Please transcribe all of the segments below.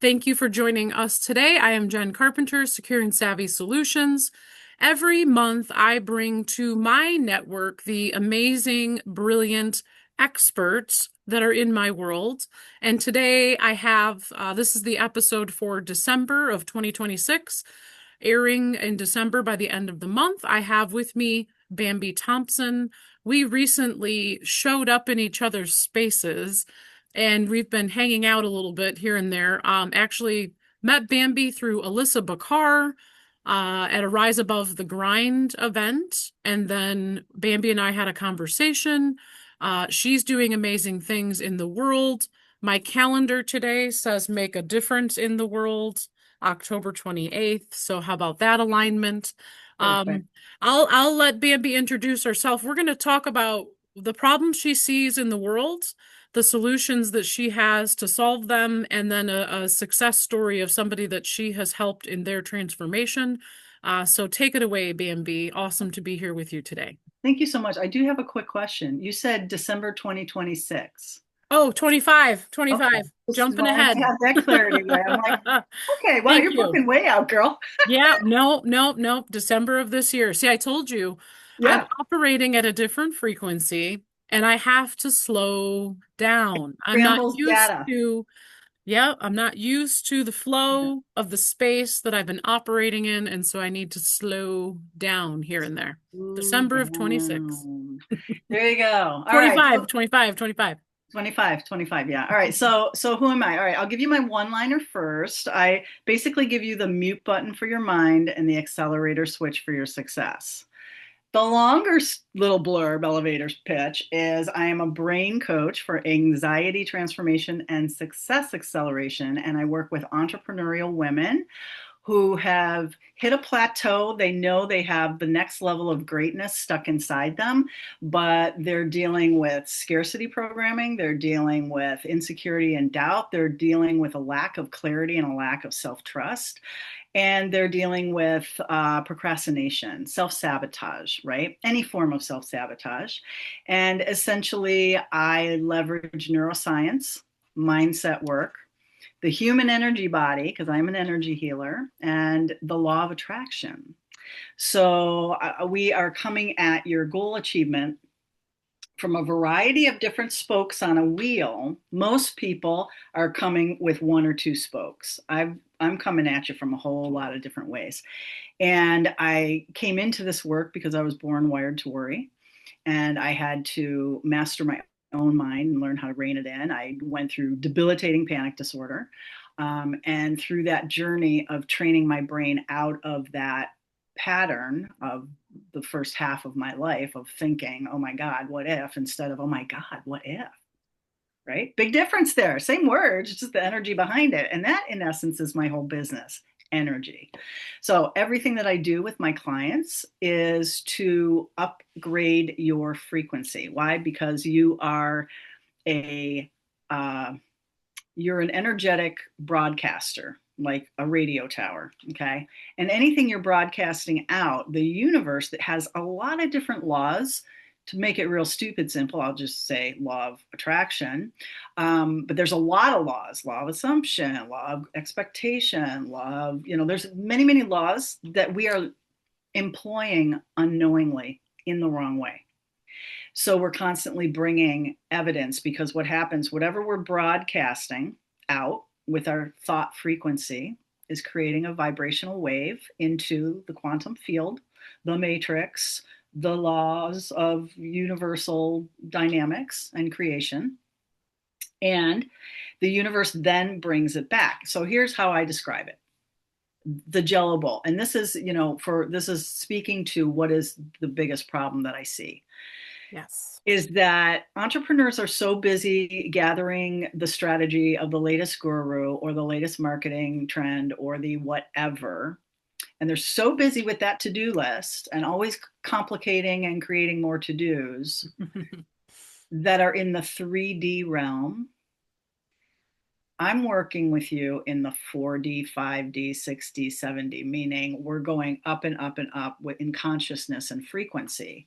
Thank you for joining us today. I am Jen Carpenter, Secure and Savvy Solutions. Every month, I bring to my network the amazing, brilliant experts that are in my world. And today I have this is the episode for December of 2026, airing in December by the end of the month. I have with me Bambi Thompson. We recently showed up in each other's spaces and we've been hanging out a little bit here and there. Actually met Bambi through Alyssa Bakar at a Rise Above the Grind event, and then Bambi and I had a conversation. She's doing amazing things in the world. My calendar today says make a difference in the world, October 28th. So how about that alignment? Perfect. Um, I'll let Bambi introduce herself. We're going to talk about the problems she sees in the world, the solutions that she has to solve them, and then a success story of somebody that she has helped in their transformation. So take it away, Bambi. Awesome to be here with you today. Thank you so much. I do have a quick question. You said December 2026. Oh, 25, Okay. 25, Just jumping wanted to ahead. have that clarity there. I'm like, okay, wow, Thank you're you. booking way out, girl. Yeah, no, no, no, December of this year. See, I told you I'm Yeah. operating at a different frequency and I have to slow down. Scrambles data. I'm not used to the flow of the space that I've been operating in, and so I need to slow down here and there. Ooh, December of 26. down. There you go. All right. 25, So 25, 25. 25, 25. Yeah. All right. So who am I? All right. I'll give you my one-liner first. I basically give you the mute button for your mind and the accelerator switch for your success. The longer little blurb elevator pitch is I am a brain coach for anxiety transformation and success acceleration. And I work with entrepreneurial women who have hit a plateau. They know they have the next level of greatness stuck inside them, but they're dealing with scarcity programming. They're dealing with insecurity and doubt. They're dealing with a lack of clarity and a lack of self trust, and they're dealing with procrastination, self sabotage, right? Any form of self sabotage. And essentially, I leverage neuroscience, mindset work, the human energy body, because I'm an energy healer, and the law of attraction. So we are coming at your goal achievement from a variety of different spokes on a wheel. Most people are coming with one or two spokes. I'm coming at you from a whole lot of different ways. And I came into this work because I was born wired to worry. And I had to master my own mind and learn how to rein it in. I went through debilitating panic disorder. And through that journey of training my brain out of that pattern of the first half of my life of thinking, oh my God, what if, instead of, oh my God, what if? Right? Big difference there. Same words, just the energy behind it. And that, in essence, is my whole business energy. So everything that I do with my clients is to upgrade your frequency. Why? Because you are a you're an energetic broadcaster, like a radio tower, okay? And anything you're broadcasting out, the universe that has a lot of different laws. To make it real stupid simple, I'll just say law of attraction. But there's a lot of laws: law of assumption, law of expectation, law of, there's many, many laws that we are employing unknowingly in the wrong way. So we're constantly bringing evidence, because what happens, whatever we're broadcasting out with our thought frequency, is creating a vibrational wave into the quantum field, the matrix, the laws of universal dynamics and creation. And the universe then brings it back. So here's how I describe it: the jello bowl. And this is, this is speaking to what is the biggest problem that I see, Yes. is that entrepreneurs are so busy gathering the strategy of the latest guru or the latest marketing trend or the whatever. And they're so busy with that to-do list and always complicating and creating more to-dos that are in the 3D realm. I'm working with you in the 4D, 5D, 6D, 7D, meaning we're going up and up and up in consciousness and frequency.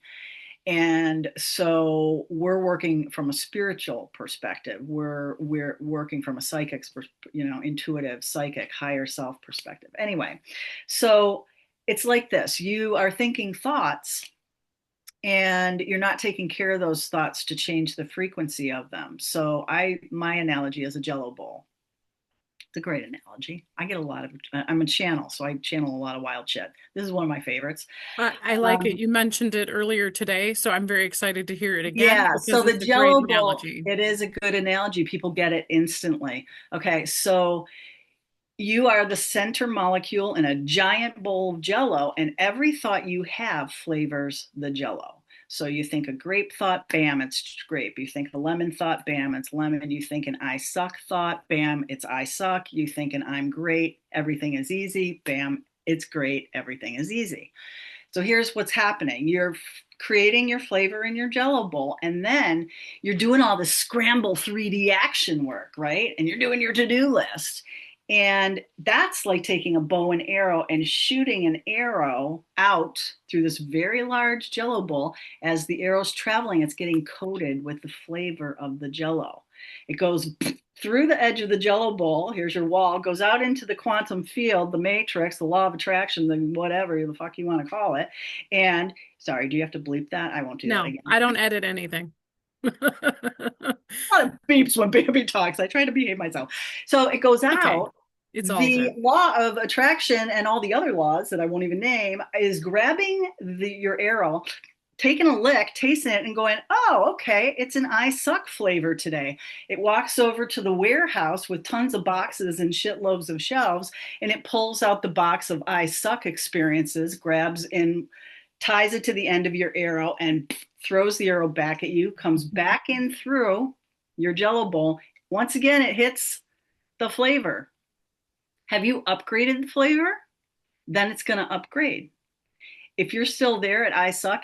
And so we're working from a spiritual perspective. We're working from a intuitive, psychic, higher self perspective. Anyway, so it's like this. You are thinking thoughts and you're not taking care of those thoughts to change the frequency of them. So my analogy is a jello bowl. It's a great analogy. I get a lot of, I'm a channel, so I channel a lot of wild shit. This is one of my favorites. I like it. Um, You mentioned it earlier today, so I'm very excited to hear it again yeah, so because the it's a great jello bowl, analogy. it is a good analogy. People get it instantly. Okay, so you are the center molecule in a giant bowl of jello, and every thought you have flavors the jello. So you think a grape thought, bam, it's grape. You think a lemon thought, bam, it's lemon. You think an I suck thought, bam, it's I suck. You think an I'm great, everything is easy, bam, it's great, everything is easy. So here's what's happening. You're creating your flavor in your jello bowl, and then you're doing all this scramble 3D action work, right? And you're doing your to-do list. And that's like taking a bow and arrow and shooting an arrow out through this very large jello bowl. As the arrow's traveling, it's getting coated with the flavor of the jello. It goes through the edge of the jello bowl. Here's your wall, goes out into the quantum field, the matrix, the law of attraction, the whatever the fuck you want to call it. And sorry, do you have to bleep that? I won't do that No, again. I don't edit anything. A lot of beeps when Bambi talks. I try to behave myself. So it goes Okay, out. it's all The good. law of attraction and all the other laws that I won't even name is grabbing your arrow, taking a lick, tasting it, and going, oh, okay, it's an I suck flavor today. It walks over to the warehouse with tons of boxes and shitloads of shelves, and it pulls out the box of I suck experiences, grabs and ties it to the end of your arrow, and throws the arrow back at you, comes back in through your jello bowl. Once again, it hits the flavor. Have you upgraded the flavor? Then it's going to upgrade. If you're still there at I suck,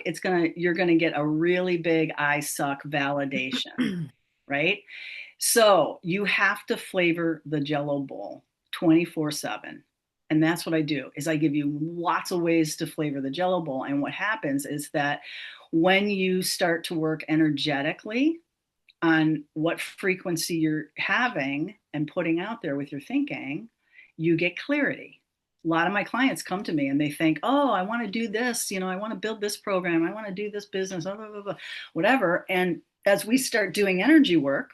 you're gonna get a really big I suck validation, right? So you have to flavor the jello bowl 24/7. And that's what I do is I give you lots of ways to flavor the jello bowl. And what happens is that when you start to work energetically on what frequency you're having and putting out there with your thinking, you get clarity. A lot of my clients come to me and they think, oh, I want to do this, I want to build this program, I want to do this business, blah, blah, blah, blah, whatever. And as we start doing energy work,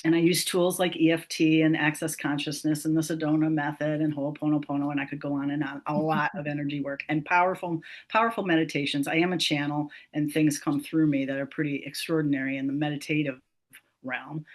and I use tools like EFT and Access Consciousness and the Sedona method and Ho'oponopono, and I could go on and on. A lot of energy work and powerful, powerful meditations. I am a channel, and things come through me that are pretty extraordinary in the meditative realm.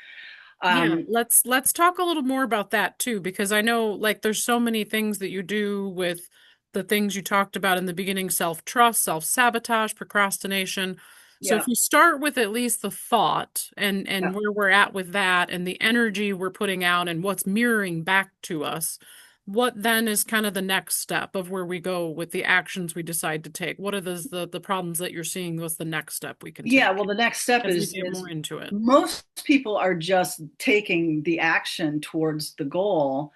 Yeah, Um, let's talk a little more about that too, because I know like there's so many things that you do with the things you talked about in the beginning, self-trust, self-sabotage, procrastination. So yeah, if you start with at least the thought yeah. and where we're at with that and the energy we're putting out and what's mirroring back to us, what then is kind of the next step of where we go with the actions we decide to take? What are the problems that you're seeing? What's the next step we can Yeah, take well, the next step as we is get more into it? most people are just taking the action towards the goal,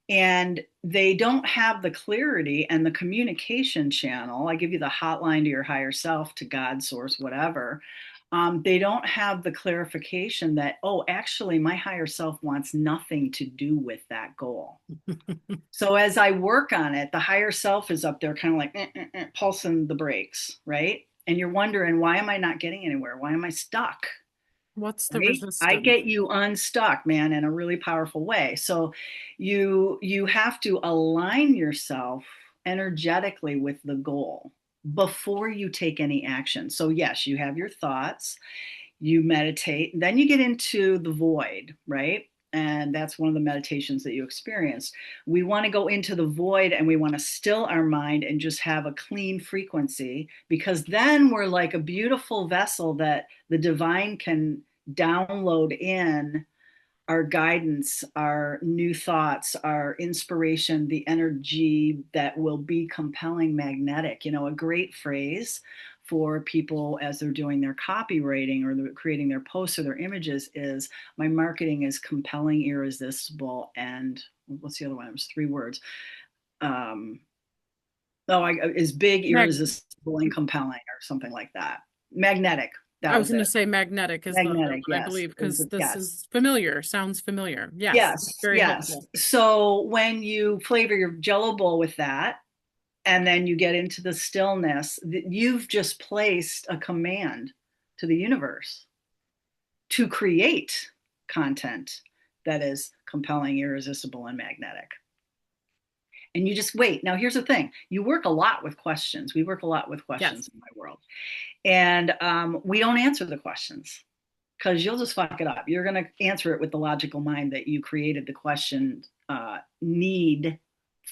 and they don't have the clarity and the communication channel. I give you the hotline to your higher self, to God, source, whatever. They don't have the clarification that, oh, actually, my higher self wants nothing to do with that goal. So as I work on it, the higher self is up there kind of like pulsing the brakes, right? And you're wondering, why am I not getting anywhere? Why am I stuck? What's the Right? I resistance? get you unstuck, man, in a really powerful way. So you have to align yourself energetically with the goal before you take any action. So yes, you have your thoughts, you meditate, then you get into the void, right? And that's one of the meditations that you experience. We want to go into the void and we want to still our mind and just have a clean frequency, because then we're like a beautiful vessel that the divine can download in our guidance, our new thoughts, our inspiration, the energy that will be compelling, magnetic. A great phrase for people as they're doing their copywriting or they're creating their posts or their images is, my marketing is compelling, irresistible, and what's the other one? It was three words. Um, Oh, is big, Mag irresistible, and compelling, or something like that. Magnetic. I That was was going to it. say magnetic is the Magnetic. one I Yes. believe because this Yes. is familiar, sounds familiar. Yes, Yes. very Yes. helpful. So when you flavor your Jello bowl with that, and then you get into the stillness, you've just placed a command to the universe to create content that is compelling, irresistible, and magnetic. And you just wait. Now, here's the thing: you work a lot with questions. We work a lot with Yes. questions in my world. And we don't answer the questions because you'll just fuck it up. You're going to answer it with the logical mind that you created the question need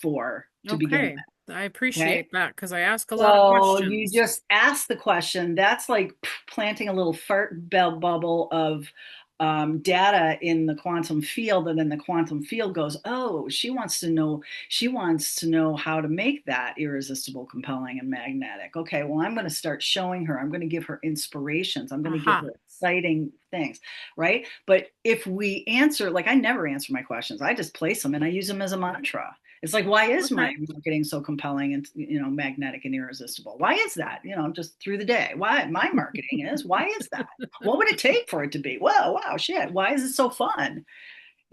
for to begin Okay. with. I Okay. appreciate that because I ask a lot of So you questions. just ask the question. That's like planting a little fart bell bubble of data in the quantum field, and then the quantum field goes, "Oh, she wants to know. She wants to know how to make that irresistible, compelling, and magnetic." Okay, well, I'm going to start showing her. I'm going to give her inspirations. I'm going to give Aha. her exciting things, right? But if we answer, like I never answer my questions. I just place them and I use them as a mantra. It's like, why is my Okay. marketing so compelling and magnetic and irresistible? Why is that? Just through the day. Why my marketing is? Why is that? What would it take for it to be? Whoa, wow, shit. Why is it so fun?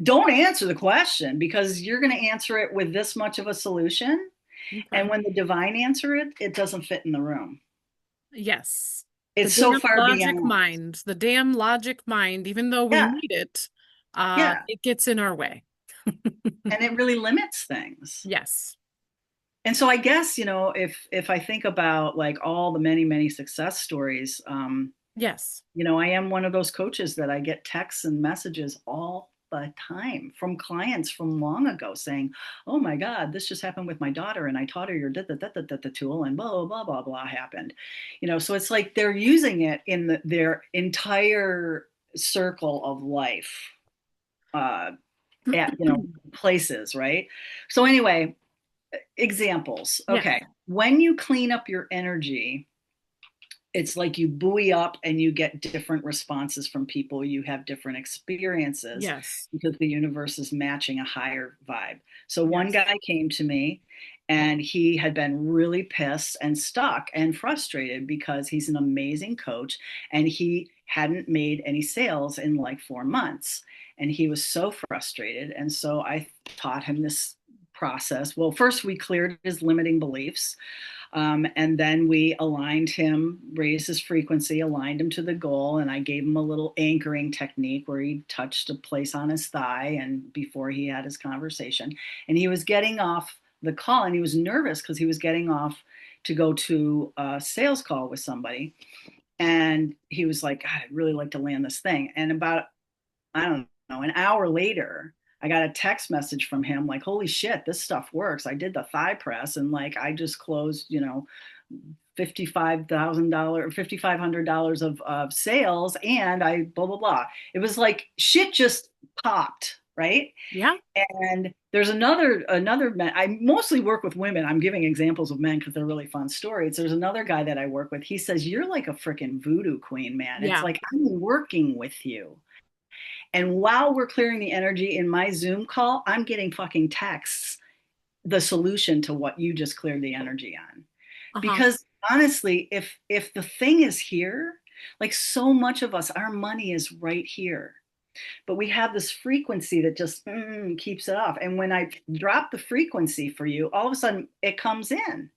Don't answer the question because you're going to answer it with this much of a solution. And Okay. when the divine answer it, it doesn't fit in the room. Yes. The It's so damn far logic beyond. mind, the damn logic mind, even though we Yeah, need it, yeah. it gets in our way. And it really limits things. Yes. And so I guess, if I think about like all the many, many success stories, Yes. I am one of those coaches that I get texts and messages all the time from clients from long ago saying, "Oh my God, this just happened with my daughter, and I taught her your da tool, and blah blah blah blah happened." So it's like they're using it in their entire circle of life, uh, at places, right? So anyway, examples. Yes. Okay, when you clean up your energy, it's like you buoy up and you get different responses from people. You have different experiences Yes. because the universe is matching a higher vibe. So one Yes. guy came to me and he had been really pissed and stuck and frustrated because he's an amazing coach and he hadn't made any sales in like 4 months. And he was so frustrated. And so I taught him this process. Well, first we cleared his limiting beliefs, and then we aligned him, raised his frequency, aligned him to the goal. And I gave him a little anchoring technique where he touched a place on his thigh and before he had his conversation. And he was getting off the call and he was nervous because he was getting off to go to a sales call with somebody. And he was like, God, I'd really like to land this thing. And about, I don't know, an hour later, I got a text message from him like, holy shit, this stuff works. I did the thigh press and like I just closed, $55,000, $5,500 of sales, and I blah blah blah. It was like shit just popped, right? Yeah. And there's another man. I mostly work with women. I'm giving examples of men because they're really fun stories. There's another guy that I work with. He says, "You're like a freaking voodoo queen, man." It's Yeah. like I'm working with you. And while we're clearing the energy in my Zoom call, I'm getting fucking texts, the solution to what you just cleared the energy on. Uh-huh. Because honestly, if the thing is here, like so much of us, our money is right here. But we have this frequency that just keeps it off. And when I drop the frequency for you, all of a sudden it comes in.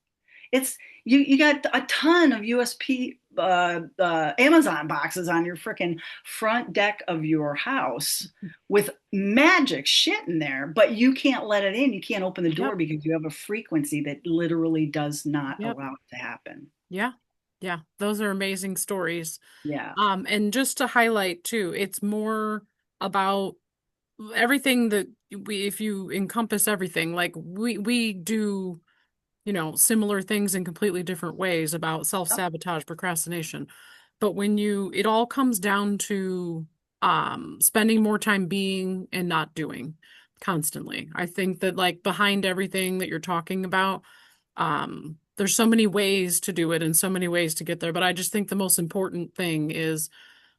It's you got a ton of USP Amazon boxes on your freaking front deck of your house with magic shit in there, but you can't let it in. You can't open the door Yep. because you have a frequency that literally does not Yep. allow it to happen. Yeah. Yeah. Those are amazing stories. Yeah. And just to highlight too, it's more about everything that if you encompass everything, like we do, similar things in completely different ways about Yep. self-sabotage, procrastination. But it all comes down to spending more time being and not doing constantly. I think that like behind everything that you're talking about, there's so many ways to do it and so many ways to get there. But I just think the most important thing is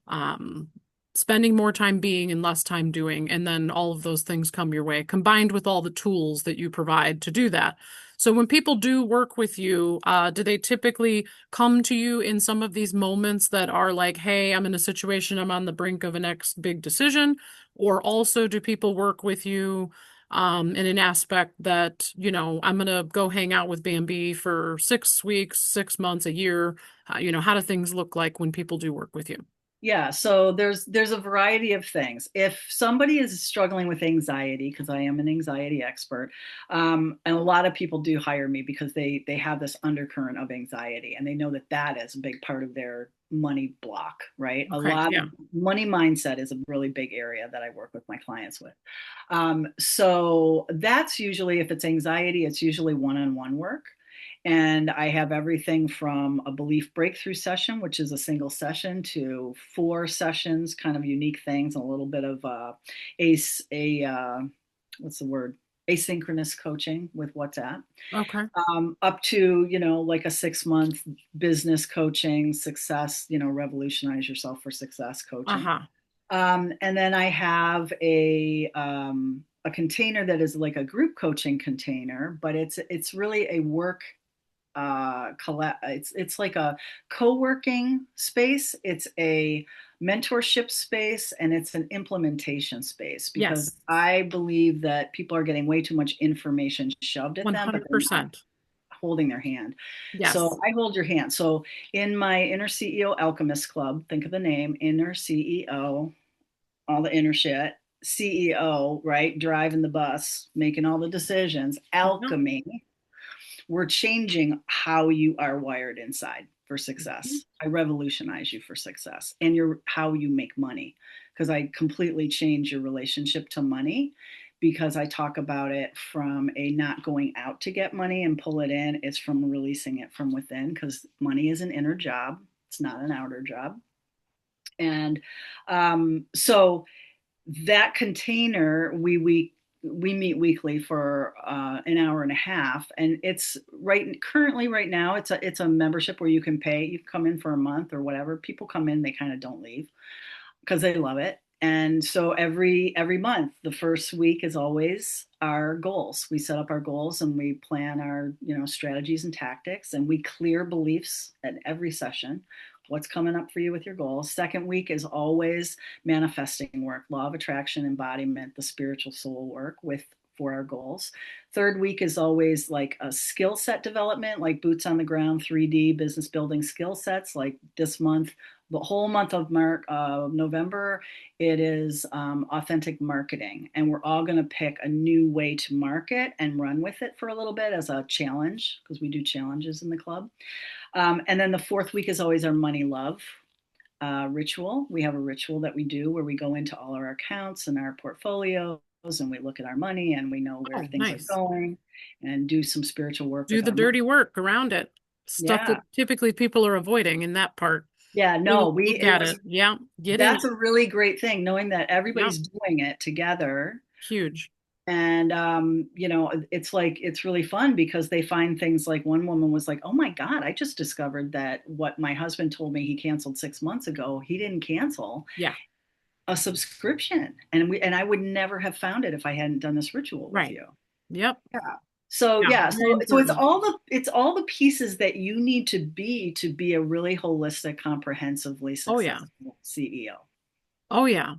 um, spending more time being and less time doing, and then all of those things come your way, combined with all the tools that you provide to do that. So when people do work with you, do they typically come to you in some of these moments that are like, hey, I'm in a situation, I'm on the brink of a next big decision? Or also do people work with you in an aspect that, I'm going to go hang out with Bambi for 6 weeks, 6 months, a year? How do things look like when people do work with you? Yeah, so there's a variety of things. If somebody is struggling with anxiety, because I am an anxiety expert, and a lot of people do hire me because they have this undercurrent of anxiety, and they know that that is a big part of their money block, right? A Okay, lot of yeah. money mindset is a really big area that I work with my clients with. So that's usually, if it's anxiety, it's usually one-on-one work. And I have everything from a belief breakthrough session, which is a single session, to 4 sessions, kind of unique things, a little bit of what's the word? Asynchronous coaching with WhatsApp, Okay. up to, like a 6 month business coaching, success, revolutionize yourself for success coaching. Uh-huh. And then I have a container that is like a group coaching container, but it's really a work it's like a co-working space, it's a mentorship space, and it's an implementation space, because Yes. I believe that people are getting way too much information shoved at them, but they're not 100%. holding their hand. So Yes. I hold your hand. So in my Inner CEO Alchemist Club, think of the name, Inner CEO, all the inner shit, CEO, right, driving the bus, making all the decisions, Yep. alchemy, we're changing how you are wired inside for Mhm. success. I revolutionize you for success, and your how you make money, because I completely change your relationship to money, because I talk about it from a not going out to get money and pull it in. It's from releasing it from within, because money is an inner job. It's not an outer job. And so that container, we meet weekly for an hour and a half, and it's currently right now it's a membership where you can pay. You come in for a month or whatever. People come in, they kind of don't leave because they love it. And so every month, the first week is always our goals. We set up our goals and we plan our strategies and tactics, and we clear beliefs at every session. What's coming up for you with your goals? Second week is always manifesting work, law of attraction, embodiment, the spiritual soul work with for our goals. Third week is always like a skill set development, like boots on the ground, 3D business building skill sets. Like this month, the whole month of November, it is authentic marketing. And we're all going to pick a new way to market and run with it for a little bit as a challenge, because we do challenges in the club. And then the fourth week is always our money love ritual. We have a ritual that we do where we go into all our accounts and our portfolios, and we look at our money and we know where Oh, things are nice. going, and do some spiritual work Do with the our money. dirty work around it. Stuff Yeah. that typically people are avoiding in that part. Yeah. We No, will we, look it at was, it. Yeah. Get in that's it. a really great thing, knowing that Yeah. everybody's doing it together. Huge. And it's like, it's really fun, because they find things like, one woman was like, oh my God, I just discovered that what my husband told me he canceled 6 months ago, he didn't cancel Yeah. a subscription. And I would never have found it if I hadn't done this ritual with Right. you. Yep. Yeah. So Yeah. yeah, Very so important. it's all the pieces that you need to be a really holistic, comprehensively Oh, yeah. successful CEO. Oh, yeah.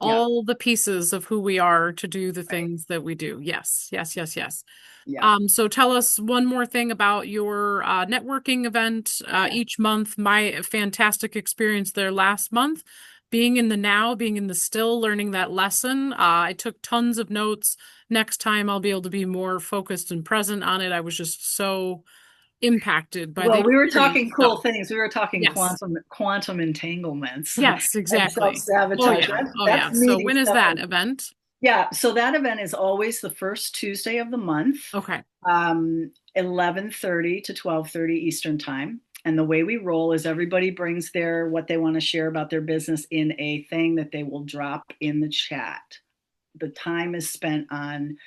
Yeah. All the pieces of who we are to do the Right. things that we do. Yes. Yes. Yes. Yes. Yeah. So tell us one more thing about your networking event Yeah. each month. My fantastic experience there last month, being in the now, being in the still, learning that lesson. I took tons of notes. Next time I'll be able to be more focused and present on it. I was just so impacted by the Well, we were talking experience. cool So, things. We were talking yes. quantum entanglements Yes, and exactly. Oh, self-sabotage. yeah. Oh, That's yeah. So meaty when is stuff. that event? Yeah, so that event is always the first Tuesday of the month, Okay. 11:30 to 12:30 Eastern time. And the way we roll is everybody brings their what they want to share about their business in a thing that they will drop in the chat. The time is spent on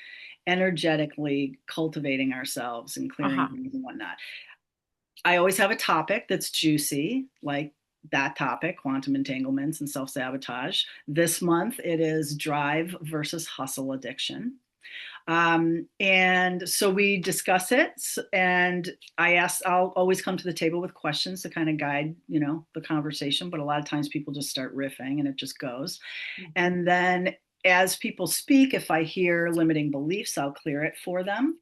energetically cultivating ourselves and clearing Uh-huh. things and whatnot. I always have a topic that's juicy, like that topic, quantum entanglements and self sabotage. This month it is drive versus hustle addiction. And so we discuss it, and I'll always come to the table with questions to kind of guide, the conversation. But a lot of times people just start riffing and it just goes. And then as people speak, if I hear limiting beliefs, I'll clear it for them.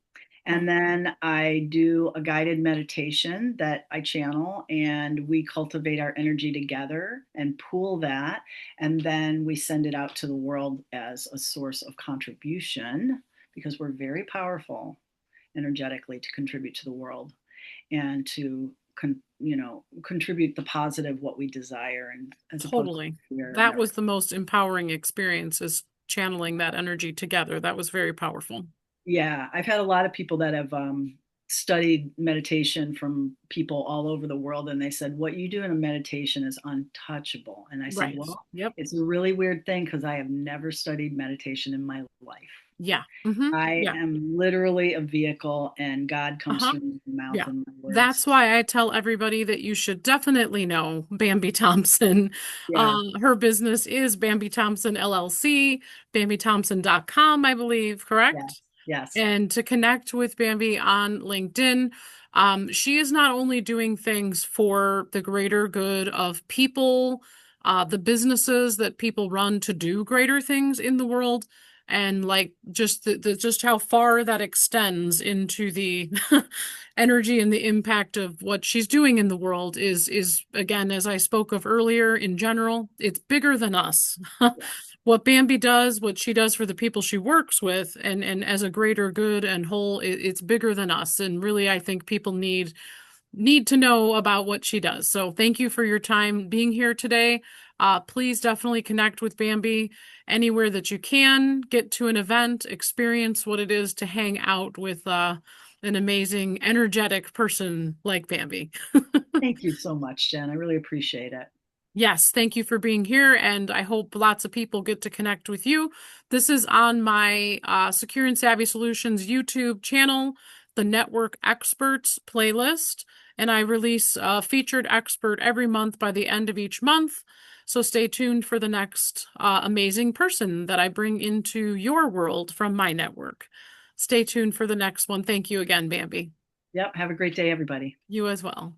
And then I do a guided meditation that I channel, and we cultivate our energy together and pool that. And then we send it out to the world as a source of contribution because we're very powerful energetically to contribute to the world and to contribute the positive what we desire, and as opposed to Totally. fear and That our. was the most empowering experience is channeling that energy together. That was very powerful. Yeah, I've had a lot of people that have studied meditation from people all over the world, and they said, what you do in a meditation is untouchable. And I said, Right. well, Yep. it's a really weird thing because I have never studied meditation in my life. Yeah. I Yeah. am literally a vehicle, and God comes Uh-huh. through my mouth Yeah. and my That's words. why I tell everybody that you should definitely know Bambi Thompson. Yeah, Her business is Bambi Thompson LLC, BambiThompson.com, I believe, yeah, correct? yes, And to connect with Bambi on LinkedIn. She is not only doing things for the greater good of people, the businesses that people run to do greater things in the world, and like just just how far that extends into the energy and the impact of what she's doing in the world is again, as I spoke of earlier, in general, it's bigger than us. yeah. What Bambi does, what she does for the people she works with, and as a greater good and whole, it's bigger than us. And really, I think people need to know about what she does. So thank you for your time being here today. Please definitely connect with Bambi anywhere that you can. Get to an event, experience what it is to hang out with an amazing, energetic person like Bambi. Thank you so much, Jen. I really appreciate it. Yes, thank you for being here, and I hope lots of people get to connect with you. This is on my Secure and Savvy Solutions YouTube channel, the Network Experts playlist, and I release a featured expert every month by the end of each month. So stay tuned for the next amazing person that I bring into your world from my network. Stay tuned for the next one. Thank you again, Bambi. Yep. Have a great day, everybody. You as well.